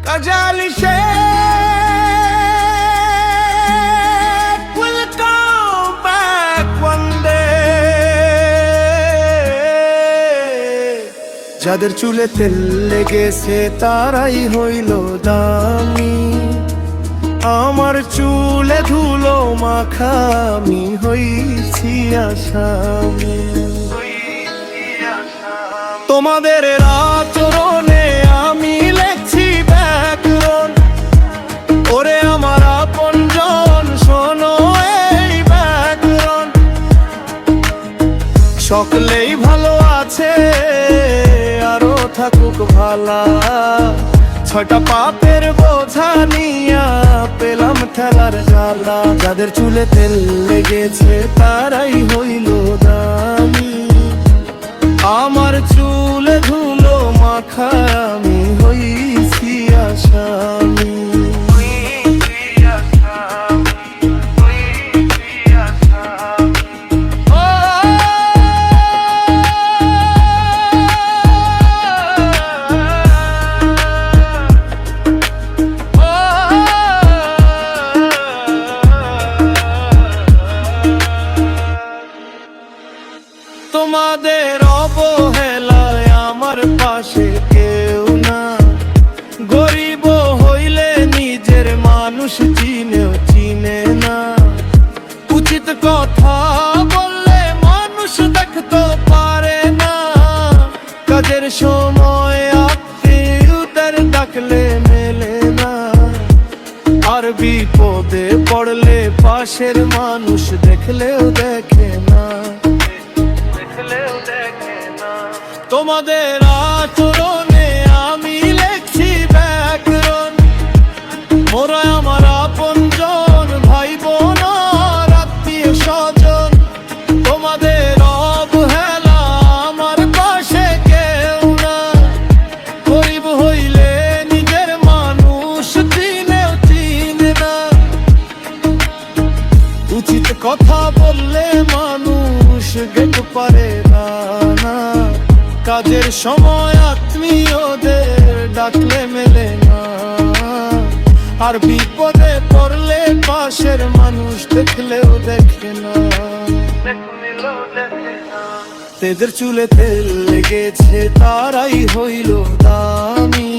Kajali Sheikh will come back one day. যাদের চুলে তেল লেগেছে তারাই হইল দামি, আমার চুলে ধুলো মাখা আমি হইছি আসামি। তোমাদের আচরণে আমি লেখছি ব্যাকরণ, ওরে আমার আপনজন শোনো এই ব্যাকরণ। সকলেই ভালো আছে আরো থাকুক ভালা, ছয়টা পাপের বোঝা নিয়া পেলাম ঠেলার জ্বালা। যাদের চুলে তেল লেগেছে তারাই হইল দামি, আমার চুলে ধুলো মাখা আমি হইছি আসামি। তোমাদের অবহেলায় আমার পাশে কেউ না, গরিব হইলে নিজের মানুষ চিনেও চিনে না। উচিত কথা বললে মানুষ দেখতে পারে না, কাজের সময় আত্মীয়দের ডাকলে মেলে না। আর বিপদে পড়লে পাশের মানুষ দেখলেও দেখে না। তোমাদের আচরণে আমি লেখছি ব্যাকরণ, মোরা আমার আপনজন ভাই বোন আর আত্মীয় স্বজন। তোমাদের অবহেলা আমার পাশে কেউ না, গরিব হইলে নিজের মানুষ চিনেও চিনে না। উচিত কথা বললে মানুষ গেতে পারে না, কাজের সময় আত্মীয়দের ডাকলে মেলে না। আর বিপদে পড়লে পাশের মানুষ দেখলেও দেখে না। তেদের চুলে তেল লেগেছে তারাই হইল দামি,